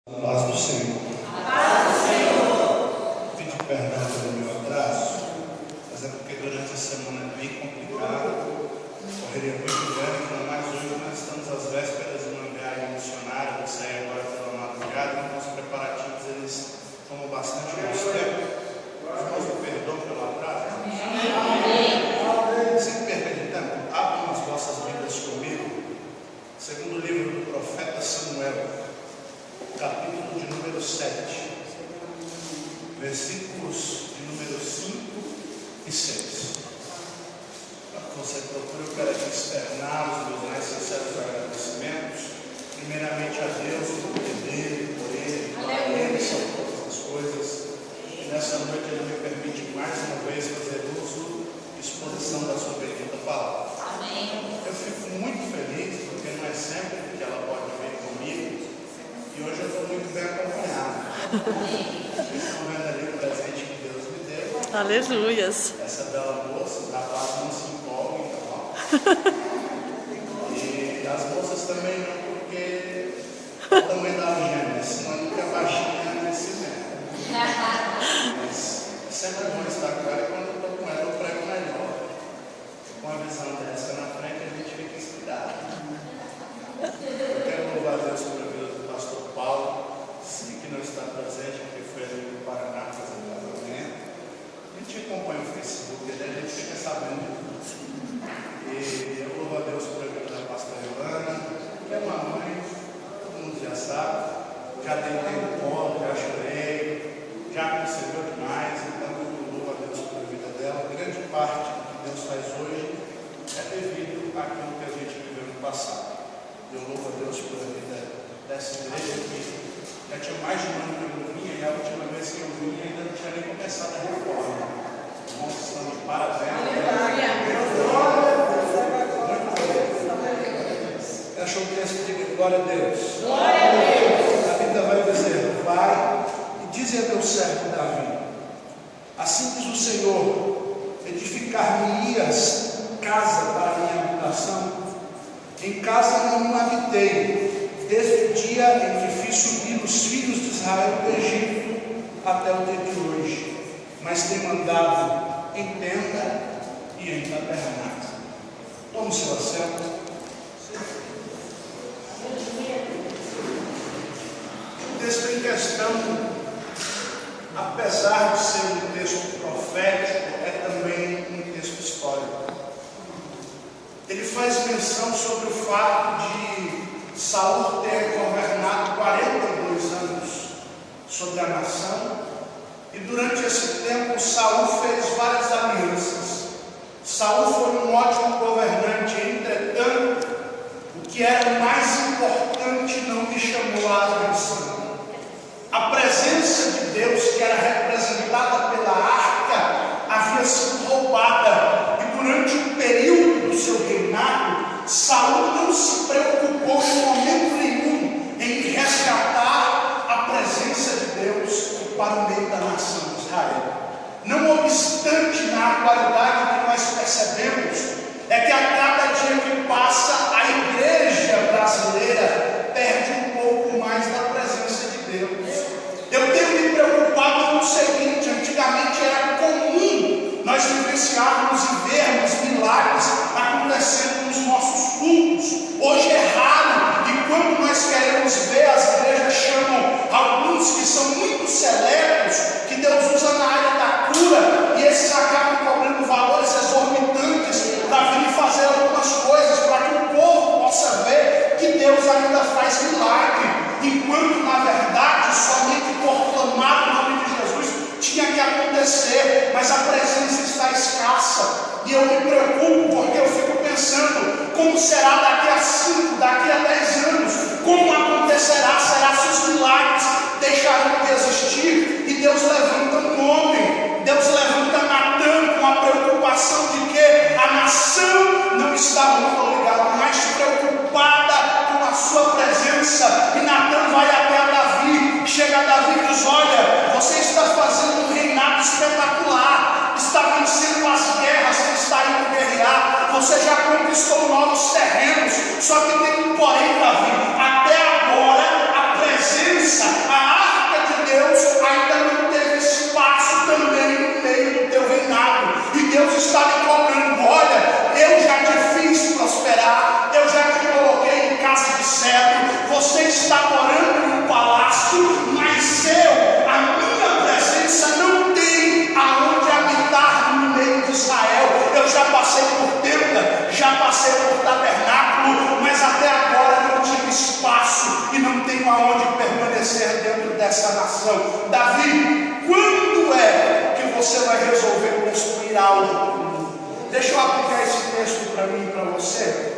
A paz do Senhor. A paz do Senhor. Pedi perdão pelo meu atraso, mas é porque durante a semana é bem complicado, correria muito grande, mas hoje nós estamos às vésperas de uma viagem missionária, vou sair agora pela madrugada, então os preparativos eles tomam bastante nosso tempo. Irmãos, me perdoam pelo atraso. Sem perda de tempo, abram as vossas Bíblias comigo, segundo o livro do profeta Samuel, capítulo de número 7, versículos de número 5 e 6. Para que você procure, eu quero aqui externar os meus mais sinceros agradecimentos, primeiramente a Deus, por dele, por ele, por ele, são todas as coisas. E nessa noite Ele me permite mais uma vez fazer uso e exposição da sua bendita palavra. Amém. Eu fico muito feliz, porque não é sempre que ela pode vir comigo. E hoje eu estou muito bem acompanhado. Vocês estão vendo ali o presente que Deus me deu. Aleluias. Essa bela moça, da paz não se empolguem, tá bom? E as moças também não, porque o tamanho da gêmea, senão nunca baixinha nesse mesmo. Mas é sempre bom estar com ela, e quando eu estou com ela eu prego melhor. Com a visão dessa na frente a gente fica inspirado. Eu quero louvar a Deus pela vida do pastor Paulo, sei que não está presente, porque foi ali no Paraná fazer o casamento. A gente acompanha o Facebook dele, a gente fica sabendo de tudo. E eu louvo a Deus pela vida da pastora Ivana, que é uma mãe, todo mundo já sabe, já deitei no colo, já chorei, já concebeu demais, então eu louvo a Deus pela vida dela. Grande parte do que Deus faz hoje é devido àquilo que a gente viveu no passado. Eu louvo a Deus pela vida dessa igreja que já tinha mais de um ano que eu não vinha, e a última vez que eu vim ainda não tinha nem começado a reforma. Irmãos, estão de parabéns. Muito feliz. Achou o texto? Diga glória a Deus. Glória a Deus. A Bíblia vai dizer: vai e dize a teu servo Davi, assim diz o Senhor, edificar-me-ias casa para a minha habitação. Em casa não habitei, desde o dia em que fiz subir os filhos de Israel do Egito até o dia de hoje, mas tem mandado em tenda e em tabernáculo. Tome seu assento. O texto em questão, apesar de ser um texto profético, é também um texto histórico. Ele faz menção sobre o fato de Saul ter governado 42 anos sobre a nação, e durante esse tempo Saul fez várias alianças. Saul foi um ótimo governante, entretanto, o que era mais importante não lhe chamou a atenção. A presença de Deus, que era representada pela arca, havia sido roubada, e durante um período do seu reinado, Saul não se preocupou em momento nenhum em resgatar a presença de Deus para o meio da nação de Israel. Não obstante, na atualidade que nós percebemos, é que a cada dia que passa, a igreja brasileira perde um pouco mais da presença de Deus. Eu tenho me preocupado com o seguinte: antigamente era comum nós vivenciarmos e vermos milagres acontecendo nos nossos cultos. Hoje é raro, e quando nós queremos ver, as igrejas chamam alguns que são muito seletos, que Deus usa na área da cura, e esses acabam cobrando valores exorbitantes para vir fazer algumas coisas, para que o povo possa ver que Deus ainda faz milagre, enquanto na verdade somente por clamar o nome de Jesus tinha que acontecer, mas a presença está escassa. E eu me preocupo, porque eu fico pensando: como será daqui a 5, daqui a 10 anos? Como acontecerá? Será se os milagres deixarão de existir? E Deus levanta um homem, Deus levanta Natan com a preocupação de que a nação não está muito ligada, mas preocupada com a sua presença. E Natan vai até a Davi, chega a Davi e diz: olha, você está fazendo um reinado espetacular, está vencendo as guerras que está indo guerrear, você já conquistou novos terrenos, só que tem um porém, Davi: até agora a presença acontecer dentro dessa nação. Davi, quando é que você vai resolver construir algo? Deixa eu aplicar esse texto para mim e para você.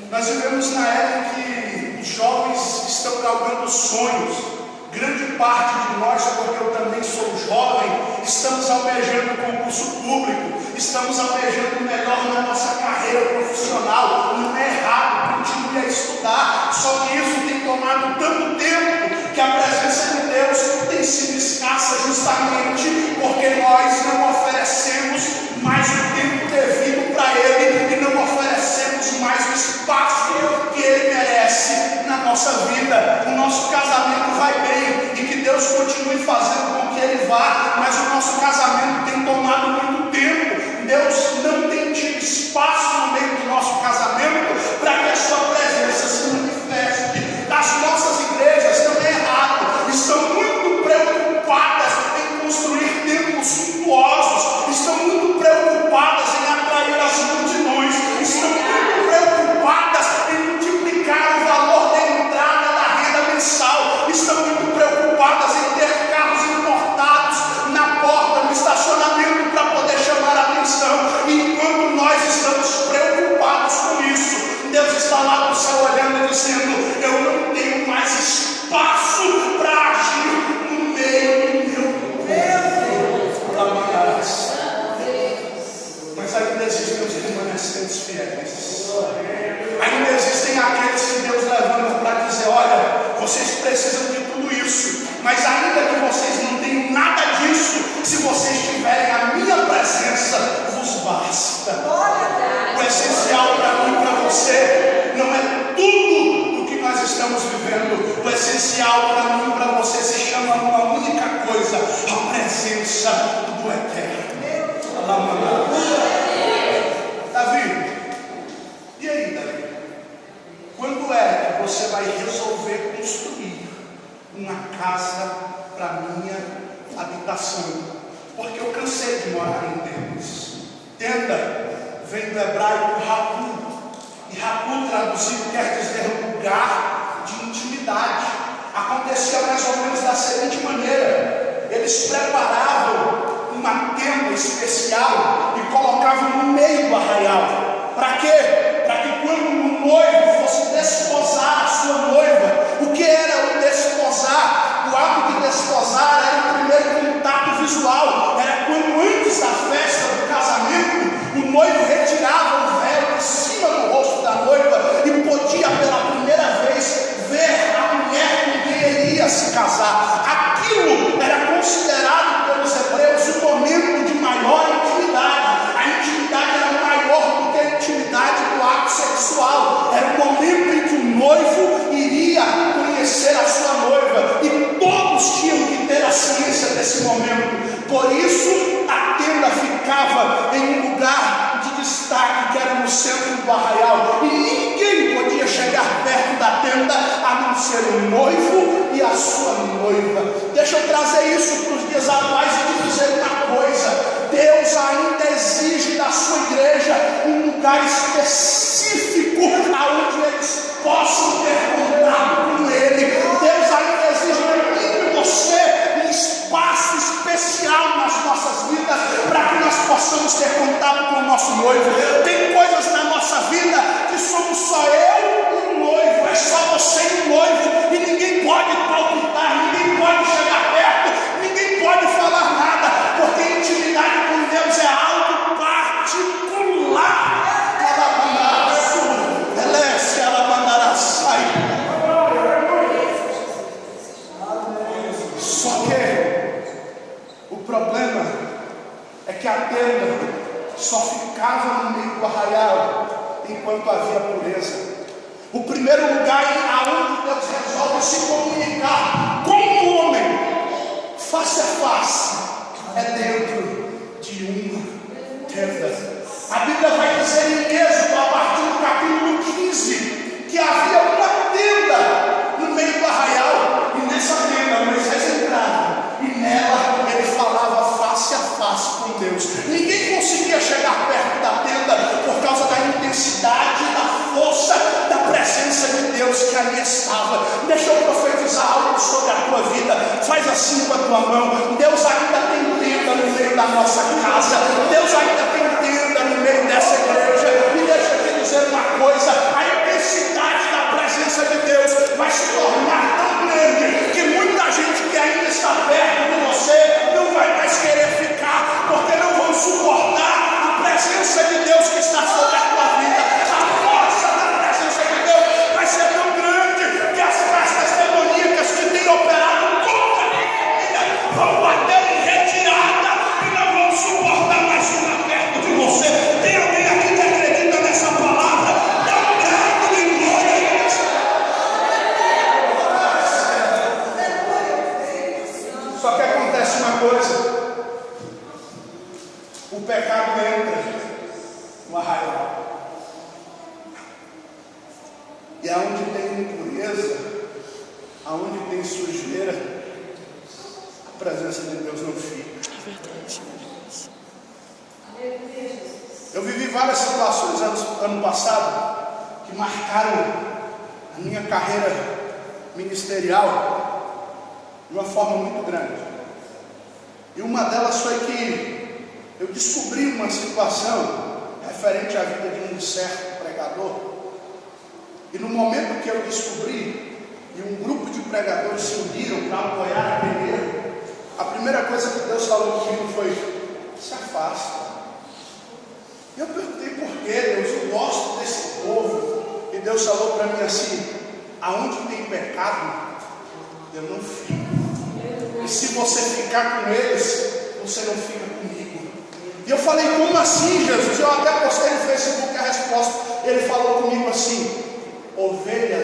Nós vivemos na era em que os jovens estão galgando sonhos. Grande parte de nós, porque eu também sou jovem, estamos almejando concurso público, estamos almejando melhor na nossa carreira profissional. Não é errado, continue a estudar, só que isso tem tomado tanto tempo que a presença de Deus tem sido escassa, justamente porque nós não oferecemos mais o tempo devido para Ele e não oferecemos mais o espaço que Ele merece na nossa vida. O nosso casamento vai bem e que Deus continue fazendo com que Ele vá, mas o nosso casamento tem tomado muito tempo. Deus não tem tido espaço no meio do nosso casamento para que a sua presença se manifeste. As nossas igrejas, não é errado, estão muito preocupadas em construir templos suntuosos, estão muito preocupadas em atrair as multidões, estão muito preocupadas em multiplicar o valor da entrada da renda mensal, estão muito preocupadas em ter carros importados na porta, no estacionamento, para poder chamar a atenção. E enquanto nós estamos preocupados com isso, Deus está lá no céu olhando e dizendo: eu não tenho mais espaço para agir no meio do meu povo. Mas ainda existem os remanescentes fiéis. Ainda existem aqueles que Deus levanta para dizer: olha, vocês precisam de tudo isso, mas ainda que vocês não tenham nada disso, se vocês tiverem a minha presença, vos basta. O essencial para mim e para você não é tudo o que nós estamos vivendo. O essencial para mim e para você se chama uma única coisa: a presença do Eterno. Davi, e aí, Davi? Quando é que você vai resolver construir uma casa para minha habitação? Porque eu cansei de morar em tendas. Tenda vem do hebraico rapu, e rapu traduzido quer dizer lugar de intimidade. Acontecia mais ou menos da seguinte maneira: eles preparavam uma tenda especial e colocavam no meio do arraial. Para quê? Para que quando o noivo fosse desposar a sua noiva. O que era o desposar? O ato de desposar era o primeiro contato visual. Era quando, antes da festa do casamento, o noivo retirava o véu de cima do rosto da noiva e podia pela primeira vez ver a mulher com quem ele ia se casar. Aquilo era considerado pelos hebreus um momento de maior intimidade. A intimidade era maior do que a intimidade do ato sexual. Era o momento em que o noivo iria conhecer a sua noiva, e todos tinham que ter a ciência desse momento. Por isso a tenda ficava em um lugar de destaque, que era no centro do arraial, e ninguém podia chegar perto da tenda a não ser o noivo e a sua noiva. Deixa eu trazer isso para os dias atuais e te dizer uma coisa: Deus ainda exige da sua igreja um lugar específico aonde eles possam ter contato com Ele. Deus ainda exige de você um espaço especial nas nossas vidas para que nós possamos ter contato com o nosso noivo. Tem coisas na nossa vida que somos só eu e o noivo, é só você e o noivo, e ninguém pode palpitar, ninguém pode chegar perto, ninguém pode falar nada, porque a intimidade com Deus é algo particular. Só que o problema é que a tenda só ficava no meio do arraial enquanto havia pureza. O primeiro lugar aonde Deus resolve se comunicar com o homem face a face é dentro de uma tenda. A Bíblia vai dizer em Êxodo, a partir do capítulo 15, que havia uma tenda no meio do arraial, e nessa tenda Moisés entrava, e nela ele falava face a face com Deus. Ninguém conseguia chegar perto da tenda por causa da intensidade, da força, da presença de Deus que ali estava. Deixa eu profetizar algo sobre a tua assim com a tua mão. Deus ainda tem tenda no meio da nossa casa. Deus ainda tem tenda no meio dessa igreja. E deixa eu te dizer uma coisa: a intensidade da presença de Deus vai se tornar tão grande que muita gente que ainda está perto de você não vai mais querer ficar, porque não vão suportar a presença de Deus que está sobre a tua vida. A força da presença de Deus vai ser tão grande que as festas demoníacas que têm operado contra a vida vão bater em retirada e não vão suportar mais ficar perto de você. Tem alguém aqui que acredita nessa palavra? Dá um grito de glória. Só que acontece uma coisa: o pecado entra no arraial, e aonde tem impureza, aonde tem sujeira, a presença de Deus não fica. É verdade. Eu vivi várias situações ano passado que marcaram a minha carreira ministerial de uma forma muito grande. E uma delas foi que eu descobri uma situação referente à vida de um certo pregador. E no momento que eu descobri, e um grupo de pregadores se uniram para apoiar aquele erro, a primeira coisa que Deus falou comigo foi: se afasta. E eu perguntei por quê, Deus, eu gosto desse povo. E Deus falou para mim assim: aonde tem pecado, eu não fico. E se você ficar com eles, você não fica comigo. E eu falei: como assim, Jesus? Eu até postei no Facebook a resposta. Ele falou comigo assim: ovelha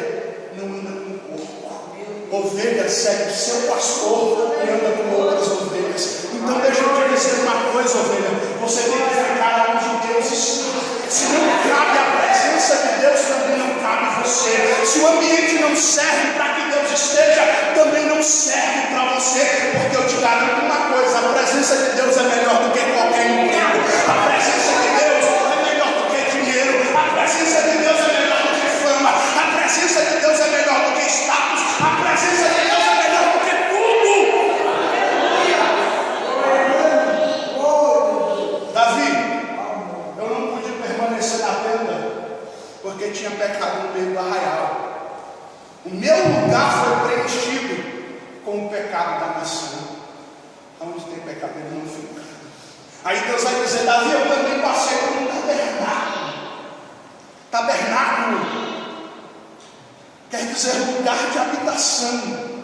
não anda com porco, ovelha segue o seu pastor e anda com outras ovelhas. Então deixa eu te dizer uma coisa, ovelha: você tem que ficar onde Deus está. Se não cabe a presença de Deus, também não cabe você. Se o ambiente não serve para que Deus esteja, também não serve para você. Porque eu te garanto uma coisa: a presença de Deus é melhor do que qualquer emprego. A presença de Deus é melhor do que dinheiro. A presença de Deus é melhor do que fama. A presença de Deus é melhor do que status. A presença de Deus é melhor do que tudo. Davi, eu não pude permanecer na tenda porque tinha pecado no meio do arraial. O meu lugar foi preenchido com o pecado da nação. Onde tem pecado, ele não fica. Aí Deus vai dizer: Davi, eu também passei por um tabernáculo. Tabernáculo quer dizer lugar de habitação.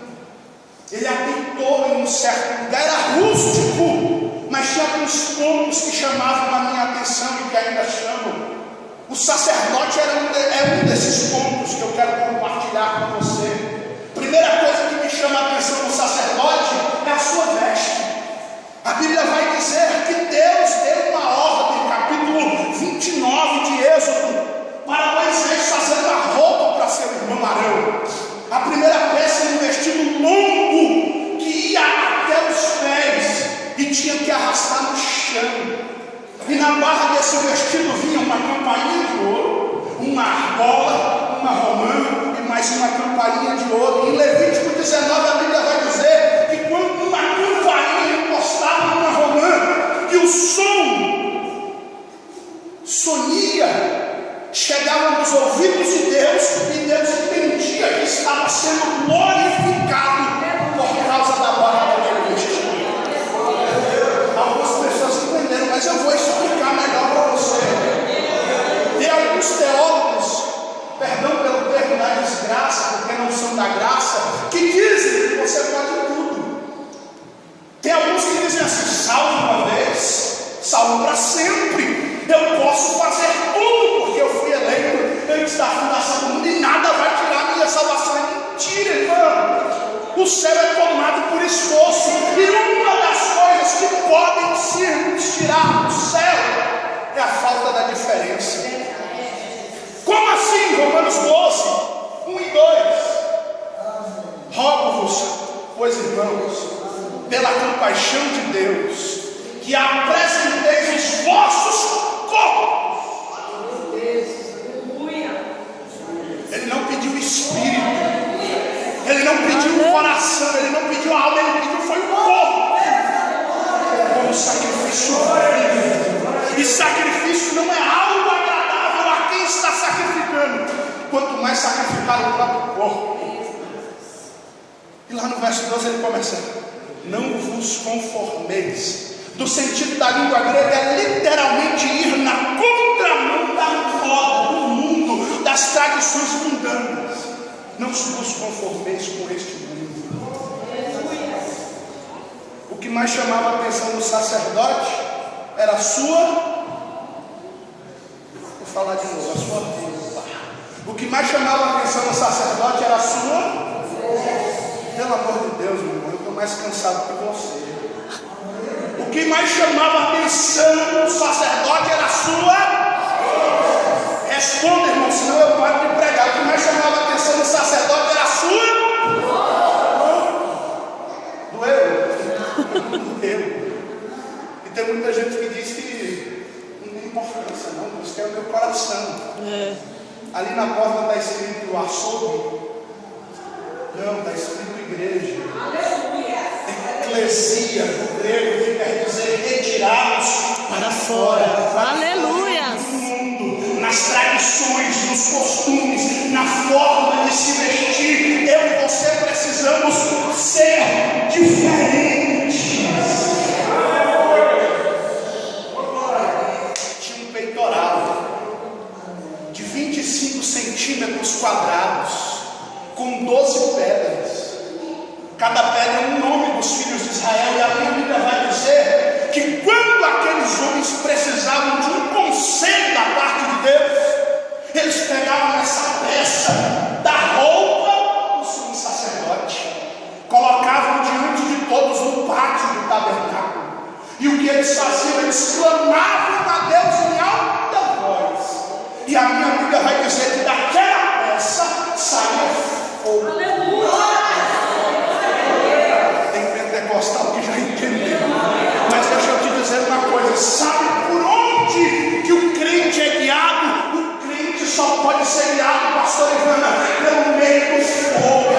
Ele habitou em um certo lugar, era rústico, mas tinha alguns pontos que chamavam a minha atenção e que ainda chamam. O sacerdote é um desses pontos que eu quero compartilhar com você. Primeira coisa que me chama a atenção no sacerdote é a sua veste. A Bíblia vai dizer que Deus deu uma ordem, capítulo 29 de Êxodo, para Moisés fazer uma roupa para seu irmão Arão. A primeira peça era um vestido longo que ia até os pés e tinha que arrastar no chão. E na barra desse vestido vinha uma campainha de ouro, uma argola, uma romã e mais uma campainha de ouro. Em Levítico 19 a Bíblia vai dizer que quando uma campainha encostava numa romã e o som sonia, chegava nos ouvidos de Deus e Deus entendia que estava sendo glorificado por causa da barra daquele vestido. Algumas pessoas entenderam, mas eu vou explicar melhor para você. Tem alguns teólogos, perdão pelo termo da desgraça, porque não são da graça, que dizem que você pode tudo. Tem alguns que dizem assim: salvo uma vez, salvo para sempre. Eu posso fazer tudo porque eu fui eleito antes da fundação do mundo e nada vai tirar a minha salvação. É mentira, irmão. O céu é tomado por esforço, e uma das coisas que podem nos tirar do céu é a falta da diferença. Como assim? Romanos 12, 1 e 2. Rogo-vos, pois, irmãos, pela compaixão de Deus, que apresenteis os vossos corpos. Ele não pediu o espírito, ele não pediu o coração, ele não pediu a alma, ele pediu foi falar do corpo. E lá no verso 12 ele começa: não vos conformeis. Do sentido da língua grega é literalmente ir na contramão da moda, do mundo, das tradições mundanas. Não vos conformeis com este mundo. O que mais chamava a atenção do sacerdote era a sua, vou falar de novo, a sua roupa. O que mais chamava a atenção do sacerdote era a sua, pelo amor de Deus, meu irmão, eu estou mais cansado que você. O que mais chamava a atenção do sacerdote era a sua, responda, irmão, senão eu paro de pregar. O que mais chamava a atenção do sacerdote era a sua, doeu. E tem muita gente que diz que não tem importância não, isso é o meu coração. Ali na porta está escrito açougue. Não, está escrito igreja. Eclesia, no grego, que quer dizer retirados para fora. Aleluia. No mundo, nas tradições, nos costumes, na forma de se vestir. Eu e você precisamos ser diferentes. Tinha um peitoral de 25 centímetros quadrados, com 12 pedras. Cada pedra é um nome dos filhos de Israel. E a Bíblia vai dizer que quando aqueles homens precisavam de um conselho da parte de Deus, eles pegavam essa peça da roupa do sumo sacerdote, colocavam diante de todos no pátio do tabernáculo. E o que eles faziam? Eles clamavam a Deus em alta voz. E a minha Bíblia vai dizer que daquela peça saía fogo. Aleluia! Pentecostal que já entendeu, mas deixa eu te dizer uma coisa: sabe por onde que o crente é guiado? O crente só pode ser guiado, pastor Ivana, pelo meio do fogo.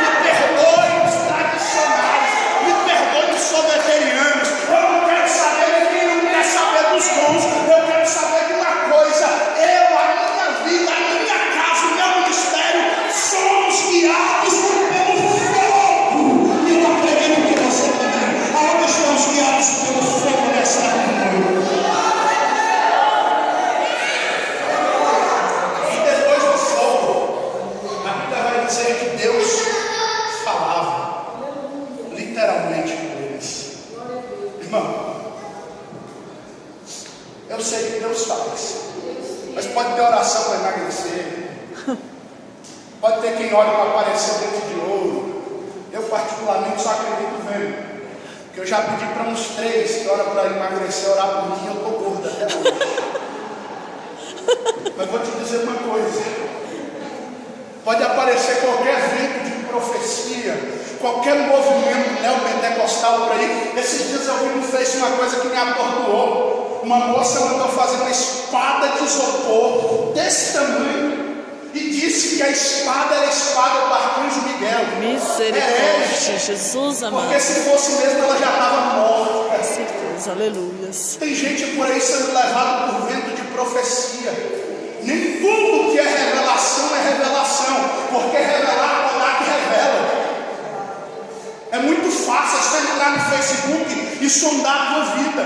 Me perdoe os tradicionais, me perdoe os sobeterianos. Eu não quero saber de quem não quer saber dos dons. Eu quero saber de uma coisa: eu, a minha vida, a minha casa, o meu ministério, somos guiados pelo fogo. E eu acredito que você também. Aonde estão os guiados pelo fogo nessa noite? E depois do fogo, a Bíblia vai dizer que Deus falava literalmente com eles. Irmão, eu sei que Deus faz, mas pode ter oração para emagrecer, pode ter quem olhe para aparecer dentro de ouro. Eu particularmente só acredito vendo, porque eu já pedi para uns 3 que oram para emagrecer, orar por mim, e eu estou gordo até hoje. Mas vou te dizer uma coisa: pode aparecer qualquer vento de profecia, qualquer movimento neopentecostal por aí. Esses dias eu vi no Face uma coisa que me atordoou. Uma moça mandou fazer uma espada de isopor desse tamanho e disse que a espada era a espada do arcanjo Miguel. Misericórdia, Jesus amado. Porque se fosse mesmo ela já estava morta. Com certeza, aleluia. Tem gente por aí sendo levado por vento de profecia. Nem tudo que é revelação, porque revelar Kodak revela. É muito fácil você entrar no Facebook e sondar a tua vida.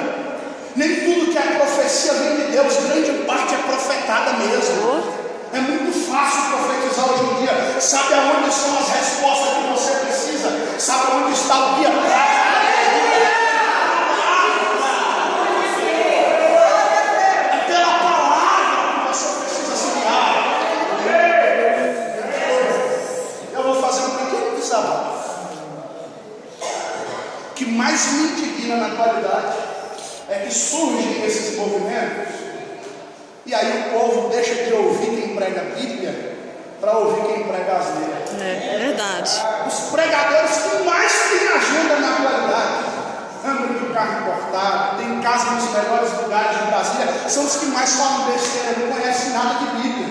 Nem tudo que é profecia vem de Deus, grande parte é profetada mesmo. É muito fácil profetizar hoje em dia. Sabe aonde são as respostas que você precisa? Sabe onde está o guia prático? É pela palavra que você precisa se guiar. Eu vou fazer um pequeno desabafo. O que mais me indigna na atualidade é que surgem esses movimentos e aí o povo deixa de ouvir quem prega a Bíblia para ouvir quem prega as letras. É verdade. Os pregadores que mais têm agenda na atualidade andam de carro importado, tem casa nos melhores lugares de Brasília, são os que mais falam besteira, não conhecem nada de Bíblia.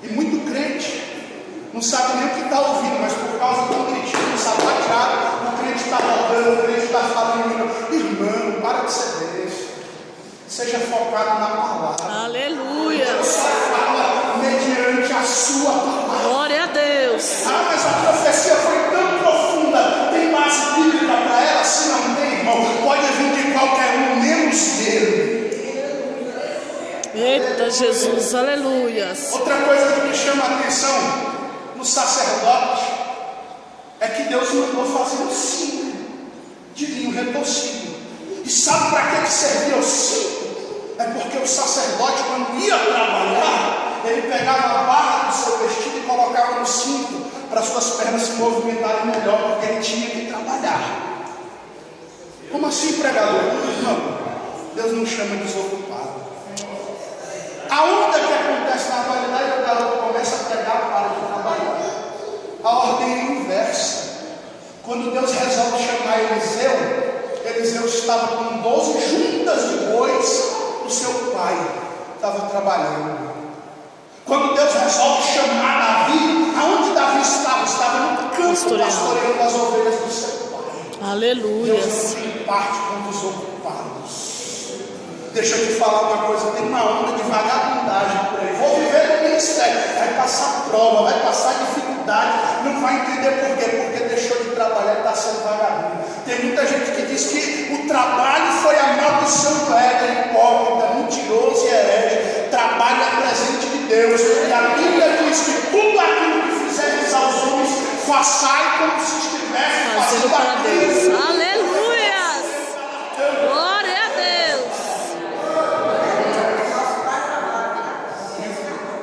E muito crente não sabe nem o que está ouvindo, mas por causa do gritinho, sapateado, o crente está rodando, o crente está falando. Irmão, para de ser besta. Seja focado na palavra. Aleluia. Deus só fala mediante a sua palavra. Glória a Deus. Ah, mas a profecia foi tão profunda, tem base bíblica para ela? Se não tem, irmão, pode vir de qualquer um, menos dele. Eita Jesus, aleluias. Outra coisa que me chama a atenção no sacerdote é que Deus mandou fazer o cinto de linho retorcido. E sabe para que servia o cinto? É porque o sacerdote, quando ia trabalhar, ele pegava a barra do seu vestido e colocava no cinto para suas pernas se movimentarem melhor, porque ele tinha que trabalhar. Como assim, pregador? Não, Deus não chama desocupado. A onda que acontece na atualidade, o garoto começa a pregar, para de trabalhar. A ordem é inversa. Quando Deus resolve chamar Eliseu estava com 12 juntas de bois do seu pai, estava trabalhando. Quando Deus resolve chamar Davi, aonde Davi estava? Estava no campo, pastoreando as ovelhas do seu pai. Aleluias. Deus não tem parte com os ocupados. Deixa eu te falar uma coisa, tem uma onda de vagabundagem por aí. Vou viver no ministério, vai passar prova, vai passar dificuldade, não vai entender por quê, porque deixou de trabalhar e está sendo vagabundo. Tem muita gente que diz que o trabalho foi a maldição do ego, hipócrita, mentiroso e herege. Trabalho é presente de Deus, e a Bíblia diz que tudo aquilo que fizeres aos homens, façai como se estivesse Fazendo fazendo para a Deus. Deus. Aleluias. Glória a Deus.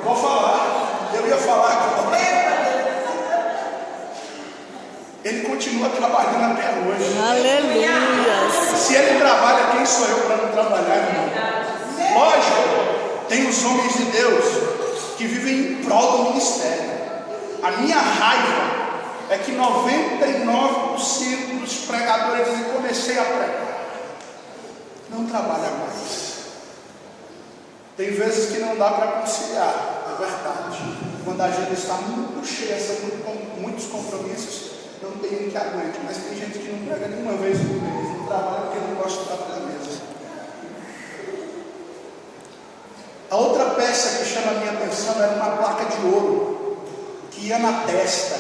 Vou falar, eu ia falar agora. Ele continua trabalhando até hoje. Aleluias. Se ele trabalha, quem sou eu para não trabalhar, irmão? Lógico, tem os homens de Deus que vivem em prol do ministério. A minha raiva é que 99% dos pregadores dizem: comecei a pregar, não trabalha mais. Tem vezes que não dá para conciliar, é verdade. Quando a gente está muito cheia, com muitos compromissos, não tem um que aguente. Mas tem gente que não prega nenhuma vez por mês, não trabalha porque não gosta de trabalhar mesmo. A outra peça que chama a minha atenção era uma placa de ouro que ia na testa.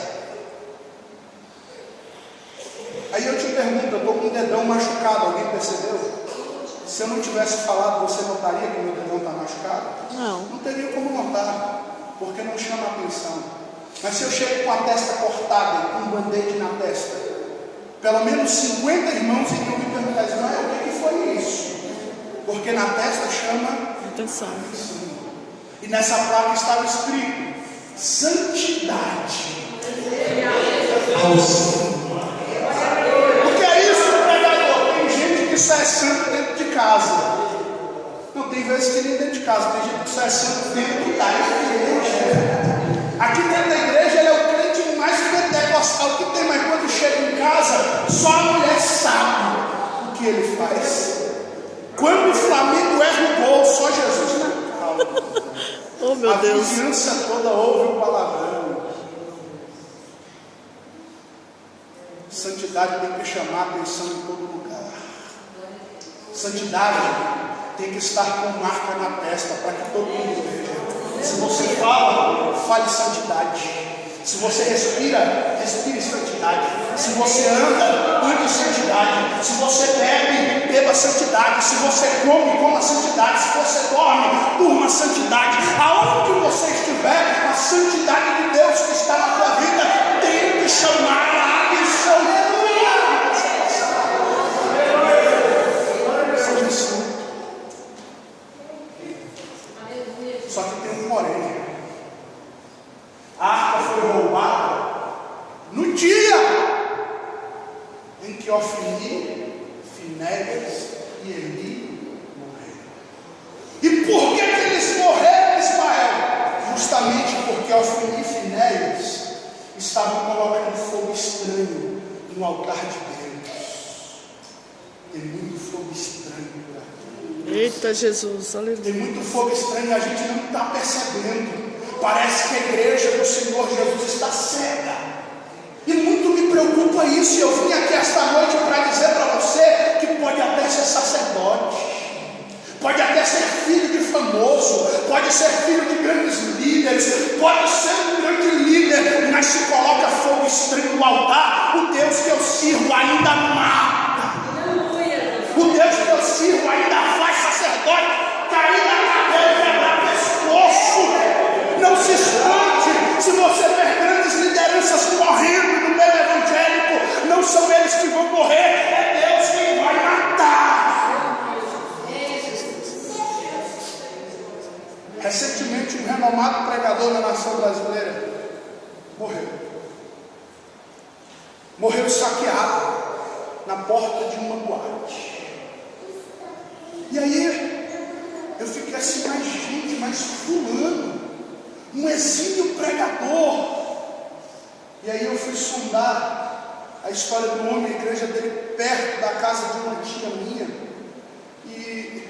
Aí eu te pergunto, eu estou com o dedão machucado, alguém percebeu? Se eu não tivesse falado, você notaria que o meu dedão está machucado? Não. Não teria como notar, porque não chama atenção. Mas se eu chego com a testa cortada, com um band-aid na testa, pelo menos 50 irmãos iriam me perguntar: o que foi isso? Porque na testa chama Atenção. E nessa placa estava escrito: santidade. O que é isso, pregador? Tem gente que só é santo dentro de casa. Não, tem vezes que nem dentro de casa. Tem gente que só é santo dentro da igreja. Aqui dentro da igreja ele é o crente mais pentecostal que tem, mas quando chega em casa, só a mulher sabe o que ele faz. Quando o Flamengo erra o gol, só Jesus na calma. Oh, meu A Deus. vizinhança toda ouve o palavrão. Santidade tem que chamar a atenção em todo lugar. Santidade tem que estar com marca na testa para que todo mundo veja. Se você fala, fale santidade. Se você respira, respire santidade. Se você anda, ande santidade. Se você bebe, beba santidade. Se você come, coma santidade. Se você dorme, durma santidade. Aonde você estiver, a santidade de Deus que está na tua vida tem que chamar a atenção. Seja santo. Só que tem um porém. A arca foi roubada no dia em que Ofni, Finéias e Eli morreram. E por que eles morreram, Ismael? Justamente porque Ofni e Finéias estavam colocando fogo estranho no altar de Deus. Tem muito fogo estranho por aqui. Eita Jesus, Tem aleluia. muito fogo estranho e a gente não está percebendo. Parece que a igreja do Senhor Jesus está cega. E muito me preocupa isso. E eu vim aqui esta noite para dizer para você que pode até ser sacerdote, pode até ser filho de famoso, pode ser filho de grandes líderes, pode ser um grande líder, mas se coloca fogo estranho no altar, o Deus que eu sirvo ainda mata. O Deus que eu sirvo ainda faz sacerdote cair na cadeira e quebrar pescoço. Não se espante se você ver grandes lideranças morrendo no meio evangélico. Não são eles que vão morrer, é Deus quem vai matar. Recentemente, um renomado pregador da nação brasileira morreu saqueado na porta de uma boate. E aí eu fiquei assim, mas fulano, um exímio pregador. E aí eu fui sondar a história do homem, a igreja dele perto da casa de uma tia minha. E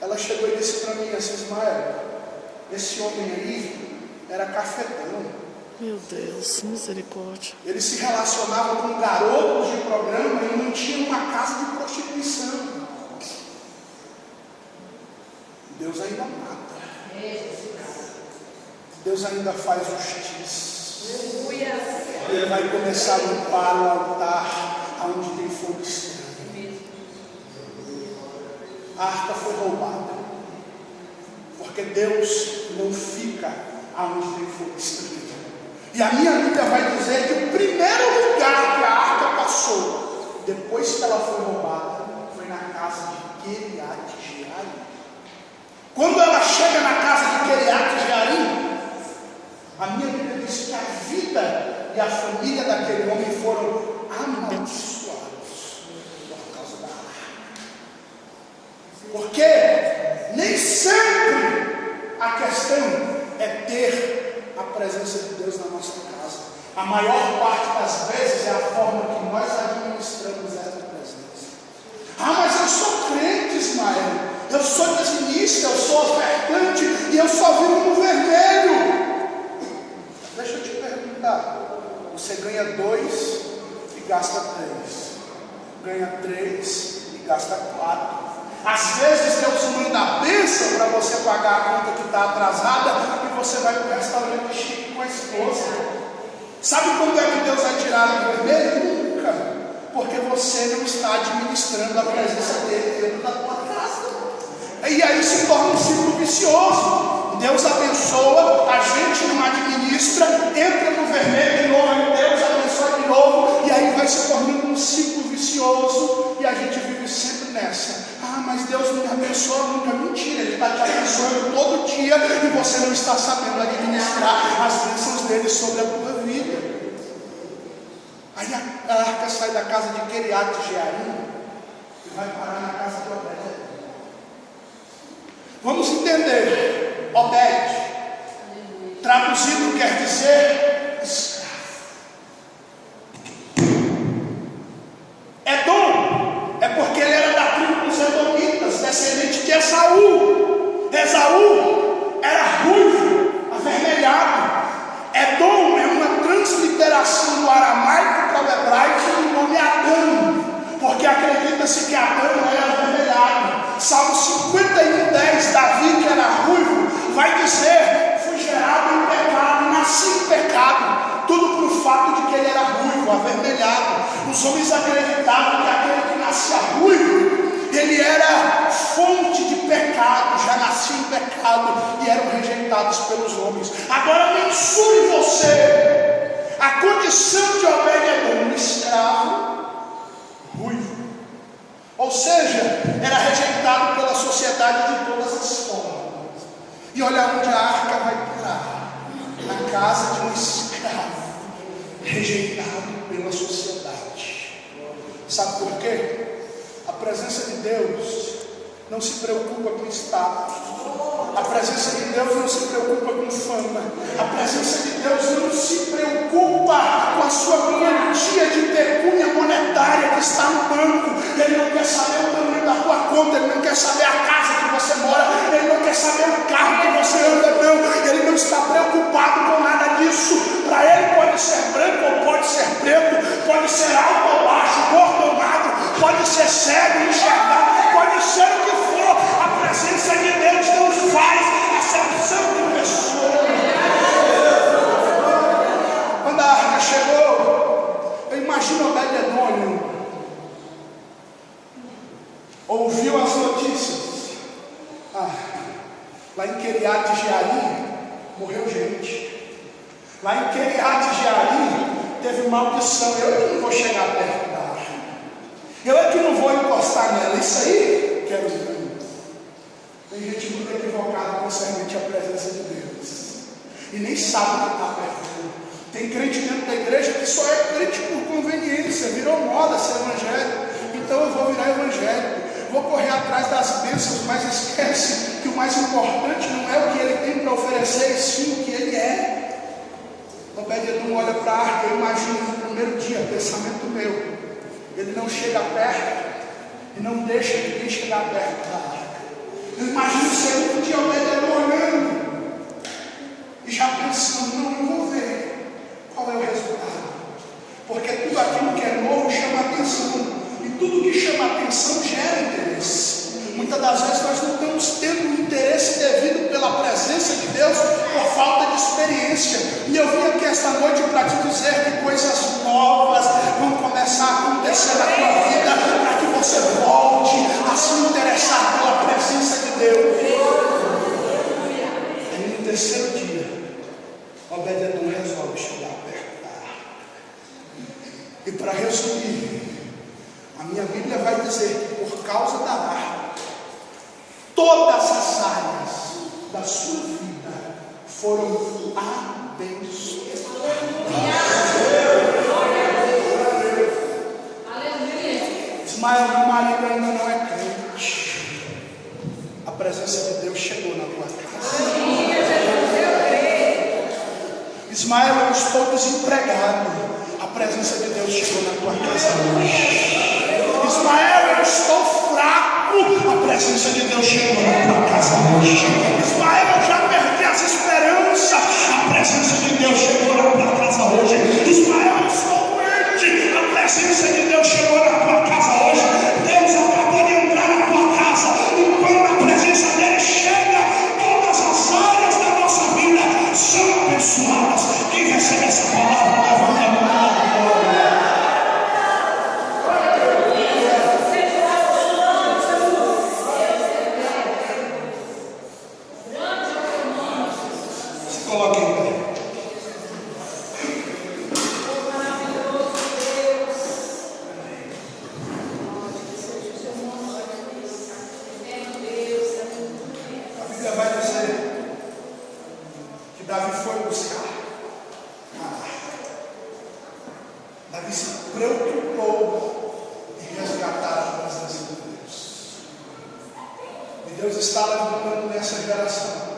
ela chegou e disse para mim assim: Ismael, esse homem aí era cafetão. Meu Deus, misericórdia. Ele se relacionava com garotos de programa e mantinha uma casa de prostituição. Deus ainda mata. Deus ainda faz justiça. Ele vai começar a limpar o altar onde tem fogo estranho. A arca foi roubada, porque Deus não fica aonde tem fogo estranho. E a minha Bíblia vai dizer que o primeiro lugar que a arca passou, depois que ela foi roubada, foi na casa de Queriat Jearim. Quando ela chega na casa de Queriat Jearim, a minha Bíblia diz que a vida e a família daquele homem foram amaldiçoados por causa da arca. Porque nem sempre a questão é ter a presença de Deus na nossa casa. A maior parte das vezes é a forma que nós administramos essa presença. Mas eu sou crente, Ismael, eu sou dizimista, eu sou ofertante e eu só vivo no vermelho. Deixa eu te perguntar, você ganha 2 e gasta 3, ganha 3 e gasta 4. Às vezes Deus manda a bênção para você pagar a conta que está atrasada e você vai para o restaurante chique com a esposa. Sabe quando é que Deus vai tirar do vermelho? Nunca. Porque você não está administrando a presença dele dentro da tua casa. E aí se torna um ciclo vicioso. Deus abençoa, a gente não administra, entra no vermelho de novo, Deus abençoa de novo, e aí vai se tornando um ciclo vicioso, e a gente vive sempre nessa. Mas Deus não me abençoa nunca. Mentira, Ele está te abençoando todo dia e você não está sabendo administrar as bênçãos dele sobre a tua vida. Aí a arca sai da casa de Queriat Jearim e vai parar na casa de Obed. Vamos entender. Obed, traduzido quer dizer escravo. Edom é porque ele era da tribo dos Edomitas, descendente de Esaú. Esaú era ruivo, avermelhado. Edom é uma transliteração do aramaico para o hebraico do nome Adão, porque acredita-se que Adão era avermelhado. Salmo 51:10, Davi, que era ruivo, vai dizer: fui gerado em pecado, nasci em pecado. Tudo por fato de que ele era ruivo, avermelhado. Os homens acreditavam que aquele que nascia ruivo, ele era fonte de pecado, já nascia em pecado e eram rejeitados pelos homens. Agora mensure você a condição de Obed-Edom, um escravo ruivo. Ou seja, era rejeitado pela sociedade de todas as formas. E olha onde a arca vai parar: na casa de um escravo rejeitado pela sociedade. Sabe por quê? A presença de Deus não se preocupa com status. A presença de Deus não se preocupa com fama. A presença de Deus não se preocupa com a sua quantia de pecúnia monetária que está no banco. Ele não quer saber o tamanho da tua conta. Ele não quer saber a casa que você mora. Ele não quer saber o carro que você anda, não. Ele não está preocupado com nada disso. Para ele pode ser branco ou pode ser preto, pode ser alto ou baixo, gordo ou magro, pode ser cego e enxergar, pode ser o que for. A presença de Deus não faz acepção de pessoas. Ouviu as notícias? Lá em Queriate Jearim morreu gente. Lá em Queriate Jearim teve maldição. Eu é que não vou chegar perto da arca. Eu é que não vou encostar nela. Isso aí, quero ver. Tem gente muito equivocada concernente à presença de Deus. E nem sabe o que está perto. Tem crente dentro da igreja que só é crente por conveniência. Virou moda ser evangélico. Então eu vou virar evangélico. Vou correr atrás das bênçãos, mas esquece que o mais importante não é o que ele tem para oferecer, e sim o que ele é. Obed-Edom olha para a arca. Eu imagino no primeiro dia, pensamento meu, ele não chega perto e não deixa ninguém chegar perto da arca. Eu imagino o segundo dia Obed-Edom olhando e já pensando, não, eu vou ver qual é o resultado, porque tudo aquilo que é novo chama atenção. E tudo que chama atenção gera interesse. Muitas das vezes nós não estamos tendo um interesse devido pela presença de Deus por falta de experiência. E eu vim aqui esta noite para te dizer que coisas novas vão começar a acontecer na tua vida, para que você volte a se interessar pela presença de Deus. E no terceiro dia, Obed-Edom resolve chegar perto da arca. E para resumir, a minha Bíblia vai dizer que por causa da arca, todas as áreas da sua vida foram abençoadas. Ismael, meu marido ainda não é crente. A presença de Deus chegou na tua casa. Ismael, eu estou desempregado. A presença de Deus chegou na tua casa hoje. Ismael, eu estou fraco. A presença de Deus chegou na tua casa hoje. Ismael, eu já perdi as esperanças. A presença de Deus chegou na tua casa hoje. Ismael, eu sou doente. A presença de Deus chegou na tua casa hoje. Deus acabou de entrar na tua casa. E quando a presença dele chega, todas as áreas da nossa vida são abençoadas. Quem recebe essa palavra, levanta a mão. Coloque em pé. A Bíblia vai dizer que Davi foi buscar. Davi se preocupou em resgatar a presença de Deus. E Deus está levantando nessa geração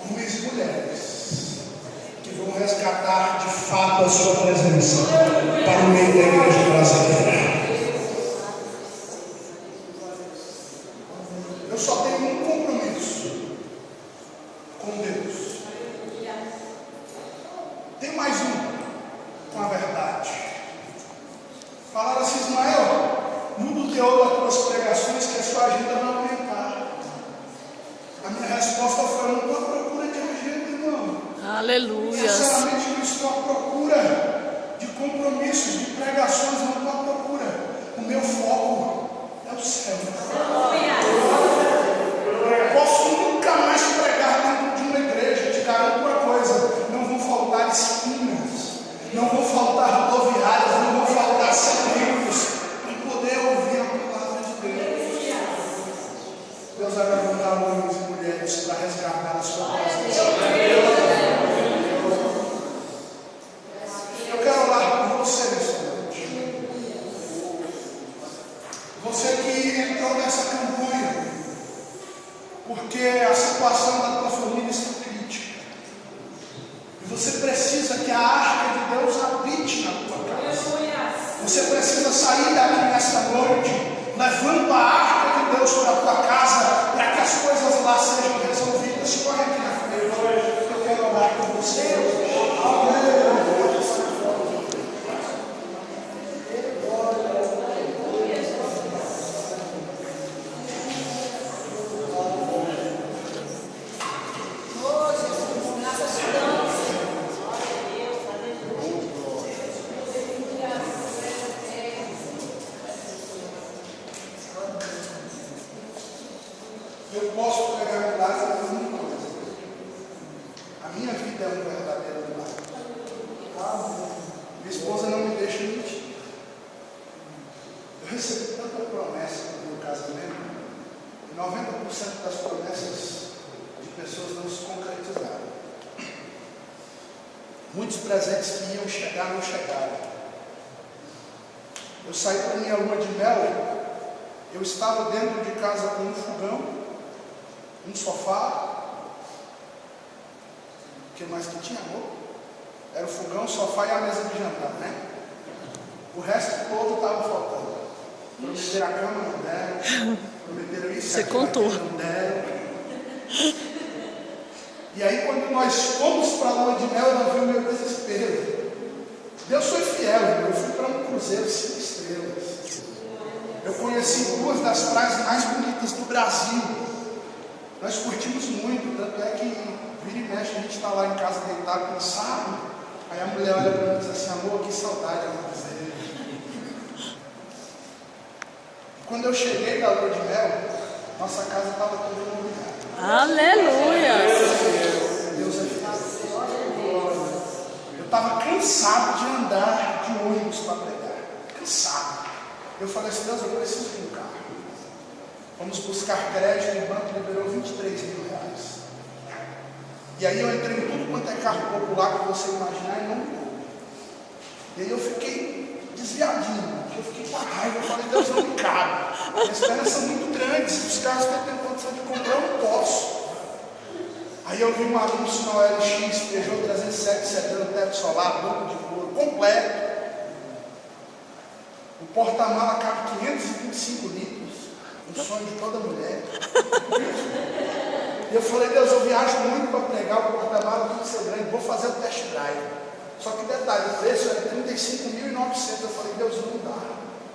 homens e mulheres que vão resgatar de fato a sua presença para o meio da igreja brasileira. Eu só tenho um compromisso com Deus. Tem mais um com a verdade. Falaram assim: Ismael, muda o teor das tuas pregações que a sua agenda vai aumentar. A minha resposta foi: não estou à procura de agenda, irmão. Aleluia. Sinceramente, não estou à procura de compromissos, de pregações, não estou à procura. O meu foco é o céu. Posso nunca mais pregar dentro de uma igreja. Te garanto uma coisa: não vão faltar esquinas, não vão faltar rodoviárias, não vão faltar serviços para poder ouvir a palavra de Deus. Deus vai levantar homens e mulheres para resgatar a sua presença. Eu quero orar por você nesta noite. Você que entrou nessa campanha porque a situação da tua família está crítica. E você precisa que a arca de Deus habite na tua casa. Você precisa sair daqui nesta noite levando a arca de Deus para a tua casa, para que as coisas lá sejam resolvidas. Corre aqui na frente. Eu quero orar com você. Eu recebi tanta promessa no meu casamento, e 90% das promessas de pessoas não se concretizaram. Muitos presentes que iam chegar, não chegaram. Eu saí para minha lua de mel, eu estava dentro de casa com um fogão, um sofá. O que mais que tinha, amor? Era o fogão, o sofá e a mesa de jantar, né? O resto todo estava faltando. Prometeram a cama, não deram. Prometeram isso, você contou. Não deram. E aí, quando nós fomos para a lua de mel, nós vimos o meu desespero. Deus foi fiel, eu fui para um cruzeiro 5 estrelas. Eu conheci 2 das praias mais bonitas do Brasil. Nós curtimos muito, tanto é que vira e mexe, a gente está lá em casa deitado, cansado. Aí a mulher olha para mim e diz assim: amor, que saudade eu vou dizer. Quando eu cheguei da lua de mel, nossa casa estava toda iluminada. Aleluia! Deus é fiel. Eu estava cansado de andar de ônibus para pregar. Cansado. Eu falei assim: Deus, eu preciso de um carro. Vamos buscar crédito e o banco liberou 23 mil reais. E aí eu entrei em tudo quanto é carro popular que você imaginar e não me. E aí eu fiquei desviadinho, eu fiquei com a raiva, eu falei: Deus, não me cabe. Minhas pernas são muito grandes, os carros que eu tenho condição de comprar, eu não posso. Aí eu vi um anúncio na OLX, Peugeot 307, sedã, teto solar, banco de couro, completo. O porta-mala cabe 525 litros, um sonho de toda mulher. E eu falei: Deus, eu viajo muito para pregar, o porta-mala tem que ser grande, vou fazer o test drive. Só que detalhe, o preço era 35.900. Eu falei: Deus, não dá,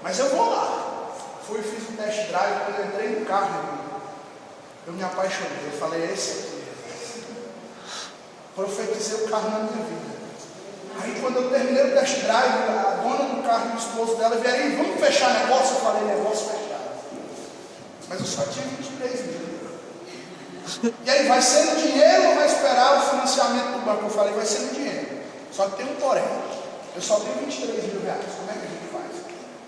mas eu vou lá. Fui e fiz o test drive. Quando eu entrei no carro, eu me apaixonei. Eu falei: esse aqui. Profetizei o carro na minha vida. Aí quando eu terminei o test drive, a dona do carro e o esposo dela vieram: aí, vamos fechar negócio? Eu falei: negócio fechado. Mas eu só tinha 23 mil. E aí, vai ser no dinheiro ou vai esperar o financiamento do banco? Eu falei: vai ser no dinheiro. Só que tem um porém. Eu só tenho 23 mil reais. Como é que a gente faz?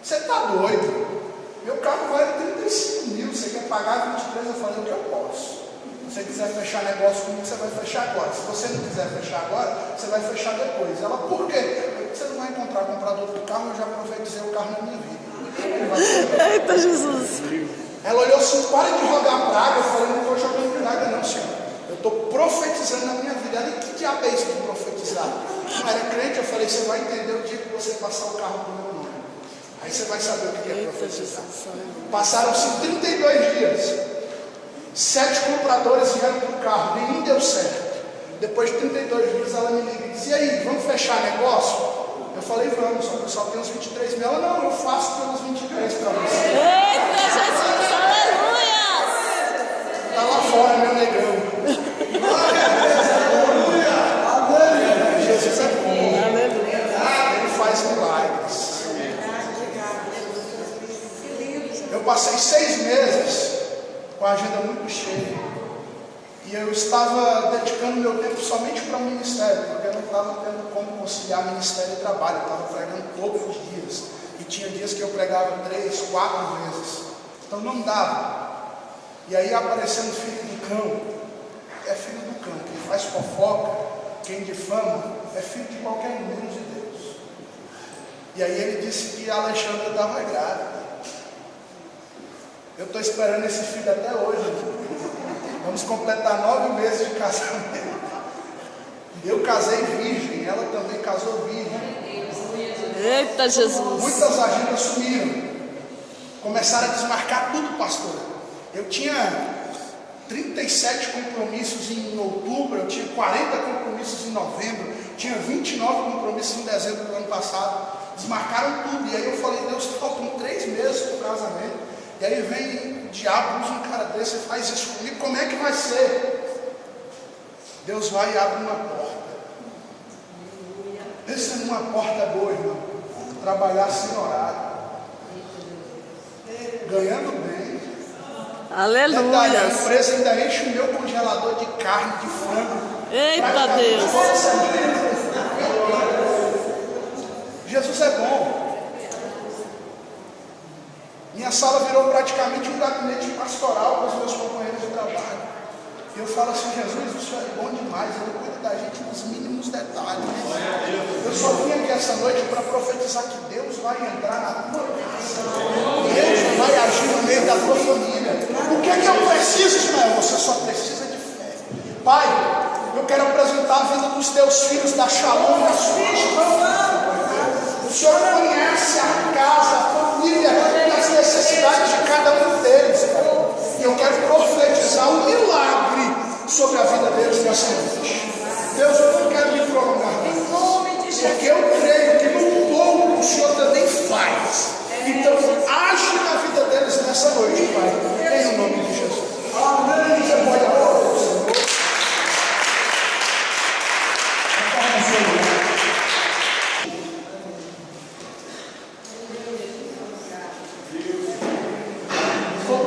Você está doido? Meu carro vale 35 mil. Você quer pagar 23? Eu falei: o que eu posso. Se você quiser fechar negócio comigo, você vai fechar agora. Se você não quiser fechar agora, você vai fechar depois. Ela: por quê? Porque você não vai encontrar comprador do carro. Eu já profetizei o carro na minha vida. Eita, Jesus! Ela olhou assim: para de jogar praga. Eu falei: não estou jogando praga não, senhor. Eu estou profetizando na minha vida. Ela: e que diabo é isso de profetizar? Não era crente. Eu falei: você vai entender o dia que você passar o carro pro meu nome. Aí você vai saber o que é profetizar. Passaram-se 32 dias. 7 compradores vieram para o carro, nenhum deu certo. Depois de 32 dias ela me liga e diz: e aí, vamos fechar negócio? Eu falei: vamos, só que eu só tenho uns 23 mil. Ela: não, eu faço pelos 23 para você. Eita, Jesus! Aleluia! Está lá fora, meu negão. Glória a Deus, aleluia! Jesus é bom. Aleluia! Ele faz milagres. Eu passei 6 meses com a agenda muito cheia. E eu estava dedicando meu tempo somente para o ministério, porque eu não estava tendo como conciliar ministério e trabalho. Eu estava pregando todos os dias. E tinha dias que eu pregava 3, 4 vezes. Então não dava. E aí aparecendo o filho do cão. É filho do cão. Quem faz fofoca, quem difama, é filho de qualquer um menos de Deus. E aí ele disse que a Alexandra estava grávida. Eu estou esperando esse filho até hoje. Vamos completar 9 meses de casamento. Eu casei virgem, ela também casou virgem. Eita, Jesus! Muitas agendas sumiram. Começaram a desmarcar tudo, pastor. Eu tinha 37 compromissos em outubro, eu tinha 40 compromissos em novembro, tinha 29 compromissos em dezembro do ano passado. Desmarcaram tudo. E aí eu falei: Deus, faltam 3 meses para o casamento. E aí vem o diabo, usa um cara desse e faz isso comigo. Como é que vai ser? Deus vai e abre uma porta. Pensa numa porta boa, irmão. Trabalhar sem horário, ganhando bem. Aleluia! Detalhe, a empresa ainda enche o meu congelador de carne, de frango. Eita, Deus! Jesus é bom. Minha sala virou praticamente um gabinete pastoral com os meus companheiros de trabalho. E eu falo assim, Jesus, o Senhor é bom demais, Ele cuida da gente nos mínimos detalhes. Eu só vim aqui essa noite para profetizar que Deus vai entrar na tua casa. Deus vai agir no meio da tua família. O que é que eu preciso, Ismael? Você só precisa de fé. Pai, eu quero apresentar a vida dos teus filhos, da Shalom, da sua irmã. O Senhor conhece a casa, a família e as necessidades de cada um deles, Pai. E eu quero profetizar um milagre sobre a vida deles nessa noite. Deus, eu não quero me prolongar mais, porque eu creio que no pouco o Senhor também faz. Então, age na vida deles nessa noite, Pai.